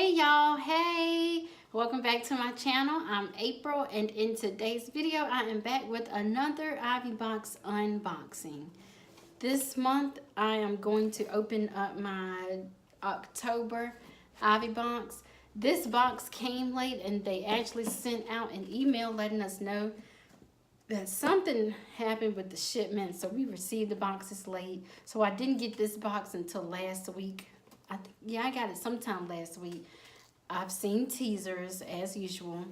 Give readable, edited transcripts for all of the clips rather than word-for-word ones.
Hey y'all, hey! Welcome back to my channel. I'm April, and in today's video I am back with another Ivy box unboxing. This month I am going to open up my October Ivy box. This box came late and they actually sent out an email letting us know that something happened with the shipment, so we received the boxes late. So I didn't get this box until last week. I got it sometime last week. I've seen teasers as usual,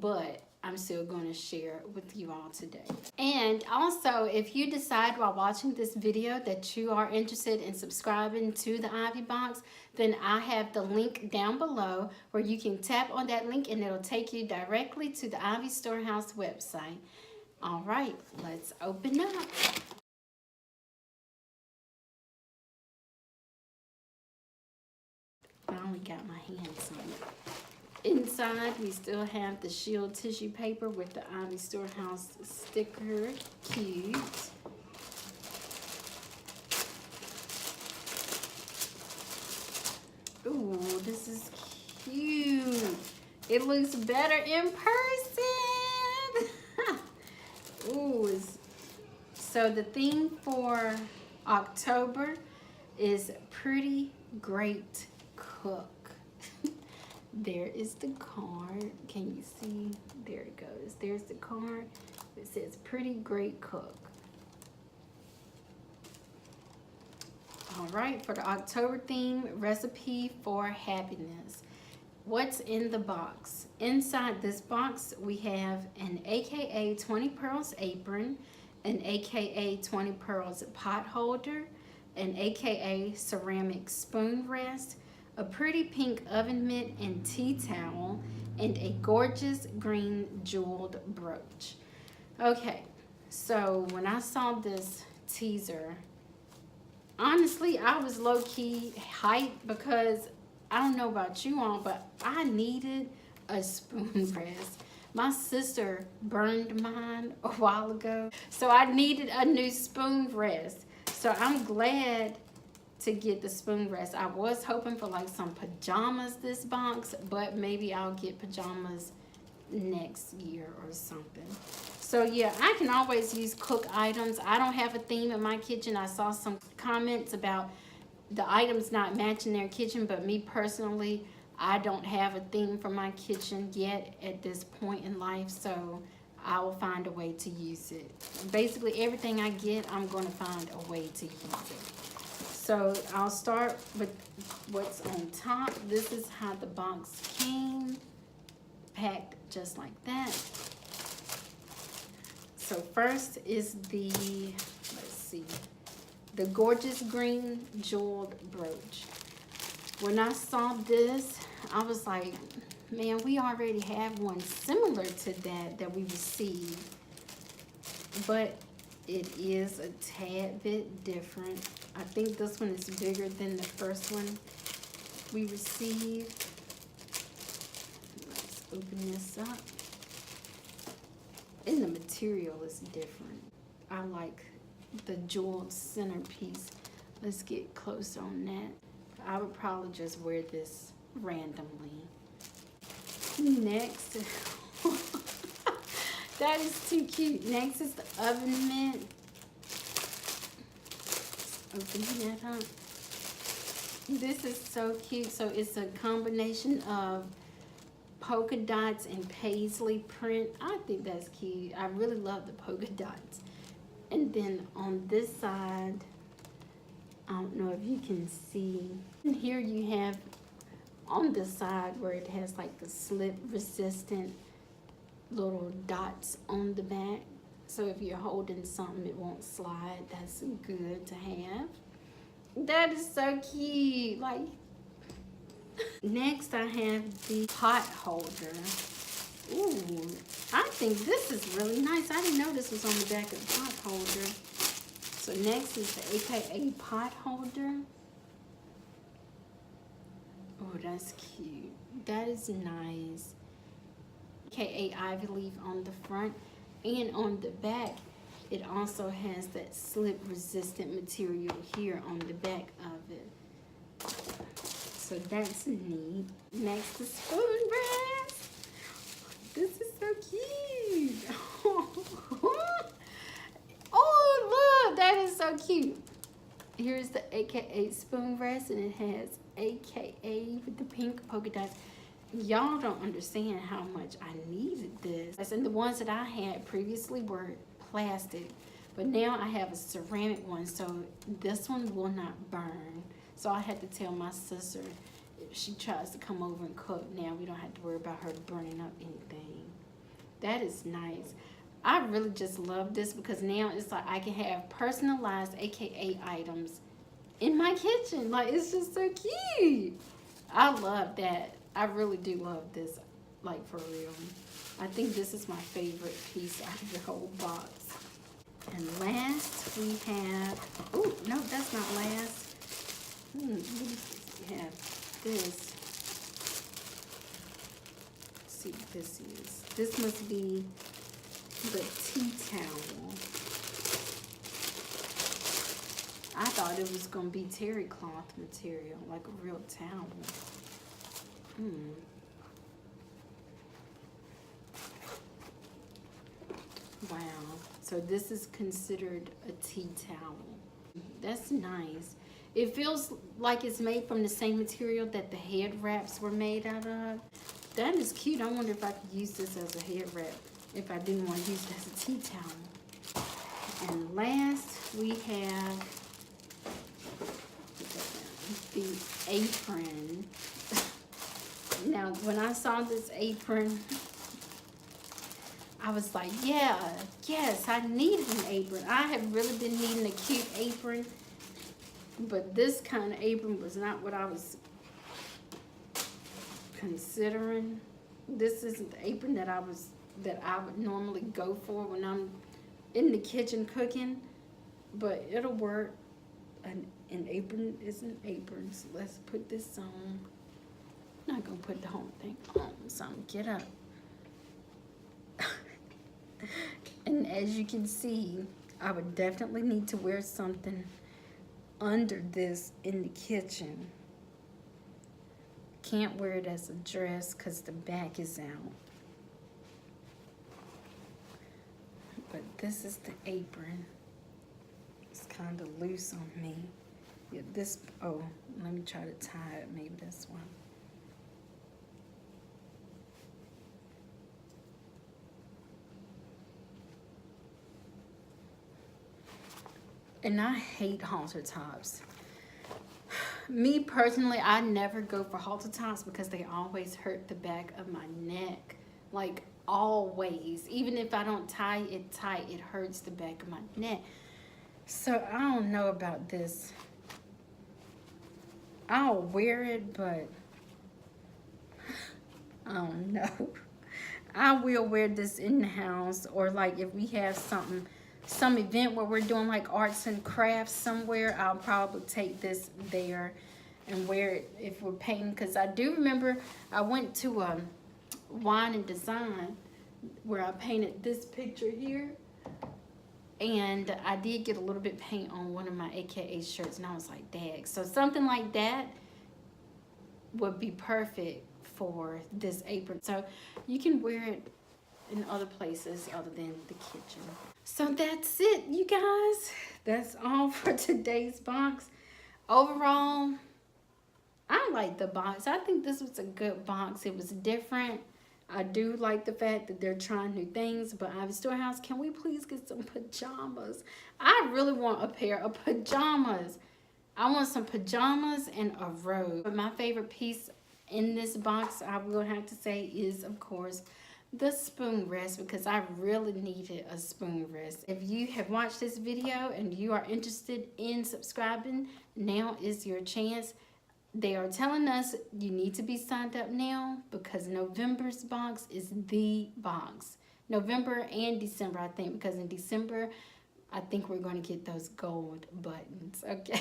but I'm still going to share with you all today. And also, if you decide while watching this video that you are interested in subscribing to the Ivy box, then I have the link down below where you can tap on that link and it'll take you directly to the Ivy Storehouse website. All right, let's open up. I only got my hands on it. Inside, we still have the shield tissue paper with the Ivy Storehouse sticker. Cute. Ooh, this is cute. It looks better in person. Ooh, so the theme for October is Pretty Great Cook. There is the card. Can you see? There it goes. There's the card. It says Pretty Great Cook. All right, for the October theme, Recipe for Happiness. What's in the box? Inside this box, we have an AKA 20 Pearls apron, an AKA 20 Pearls pot holder, an AKA ceramic spoon rest, a pretty pink oven mitt and tea towel, and a gorgeous green jeweled brooch. Okay, so when I saw this teaser, honestly, I was low-key hyped because I don't know about you all, but I needed a spoon rest. My sister burned mine a while ago, so I needed a new spoon rest. So I'm glad to get the spoon rest. I was hoping for like some pajamas this box, but maybe I'll get pajamas next year or something. So yeah, I can always use cook items. I don't have a theme in my kitchen. I saw some comments about the items not matching their kitchen, but me personally, I don't have a theme for my kitchen yet at this point in life, so I will find a way to use it. Basically, everything I get, I'm going to find a way to use it. So I'll start with what's on top. This is how the box came, packed just like that. So first is the, let's see, the gorgeous green jeweled brooch. When I saw this, I was like, man, we already have one similar to that we received, but it is a tad bit different. I think this one is bigger than the first one we received. Let's open this up. And the material is different. I like the jeweled centerpiece. Let's get close on that. I would probably just wear this randomly. Next, that is too cute. Next is the oven mitt. Open that up. This is so cute. So it's a combination of polka dots and paisley print. I think that's cute. I really love the polka dots. And then on this side, I don't know if you can see. And here you have on the side where it has like the slip resistant little dots on the back. So if you're holding something, it won't slide. That's good to have. That is so cute. Like, next I have the pot holder. Ooh, I think this is really nice. I didn't know this was on the back of the pot holder. So next is the AKA pot holder. Oh, that's cute. That is nice. AKA ivy leaf on the front, and on the back it also has that slip resistant material here on the back of it. So that's neat. Next, the spoon rest. This is so cute. Oh, look, that is so cute. Here's the AKA spoon rest, and it has AKA with the pink polka dots. Y'all don't understand how much I needed this. And the ones that I had previously were plastic, but now I have a ceramic one, so this one will not burn. So I had to tell my sister, if she tries to come over and cook, now we don't have to worry about her burning up anything. That is nice. I really just love this because now it's like I can have personalized AKA items in my kitchen. Like, it's just so cute. I love that. I really do love this, like, for real. I think this is my favorite piece out of the whole box. And last we have, oh, no, that's not last. We have this. Let's see what this is. This must be the tea towel. I thought it was gonna be terry cloth material, like a real towel. Wow. So this is considered a tea towel. That's nice. It feels like it's made from the same material that the head wraps were made out of. That is cute. I wonder if I could use this as a head wrap if I didn't want to use it as a tea towel. And last we have the apron. Now, when I saw this apron, I was like, yeah, yes, I needed an apron. I have really been needing a cute apron, but this kind of apron was not what I was considering. This isn't the apron that I would normally go for when I'm in the kitchen cooking, but it'll work. An apron is an apron, so let's put this on. I'm not gonna put the whole thing on, so I'm gonna get up. And as you can see, I would definitely need to wear something under this in the kitchen. Can't wear it as a dress because the back is out. But this is the apron. It's kind of loose on me. Yeah, this, oh, let me try to tie it, maybe this one. And I hate halter tops. Me personally, I never go for halter tops because they always hurt the back of my neck. Like, always. Even if I don't tie it tight, it hurts the back of my neck. So I don't know about this. I'll wear it, but I don't know. I will wear this in the house, or like if we have some event where we're doing like arts and crafts somewhere, I'll probably take this there and wear it if we're painting. Because I do remember I went to Wine and Design where I painted this picture here, and I did get a little bit paint on one of my AKA shirts, and I was like, dag. So something like that would be perfect for this apron. So you can wear it in other places other than the kitchen. So that's it, you guys. That's all for today's box. Overall, I like the box. I think this was a good box. It was different. I do like the fact that they're trying new things, but Ivy Storehouse, can we please get some pajamas? I really want a pair of pajamas. I want some pajamas and a robe. But my favorite piece in this box, I will have to say, is, of course, the spoon rest, because I really needed a spoon rest. If you have watched this video and you are interested in subscribing, now is your chance. They are telling us you need to be signed up now because November's box is the box. November and December, I think, because in December, I think we're going to get those gold buttons, okay?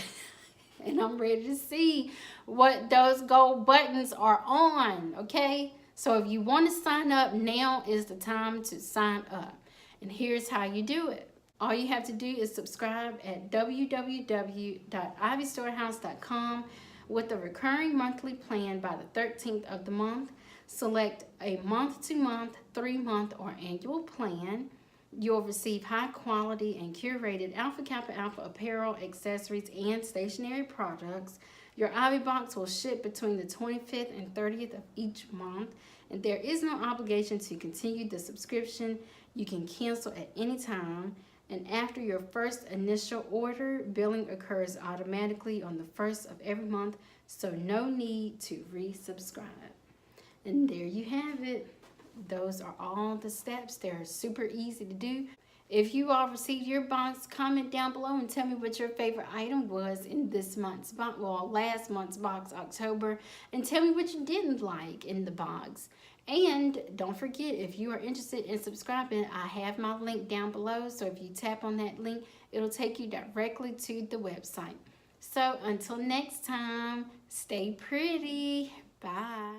And I'm ready to see what those gold buttons are on, okay? So if you want to sign up, now is the time to sign up. And here's how you do it. All you have to do is subscribe at www.ivystorehouse.com. With a recurring monthly plan by the 13th of the month, select a month-to-month, 3-month, or annual plan. You'll receive high quality and curated Alpha Kappa Alpha apparel, accessories, and stationery products. Your Ivy box will ship between the 25th and 30th of each month, and there is no obligation to continue the subscription. You can cancel at any time, and after your first initial order, billing occurs automatically on the first of every month, so no need to resubscribe. And there you have it. Those are all the steps. They're super easy to do. If you all received your box, comment down below and tell me what your favorite item was in this month's box, well, last month's box, October, and tell me what you didn't like in the box. And don't forget, if you are interested in subscribing, I have my link down below, so if you tap on that link, it'll take you directly to the website. So until next time, stay pretty. Bye.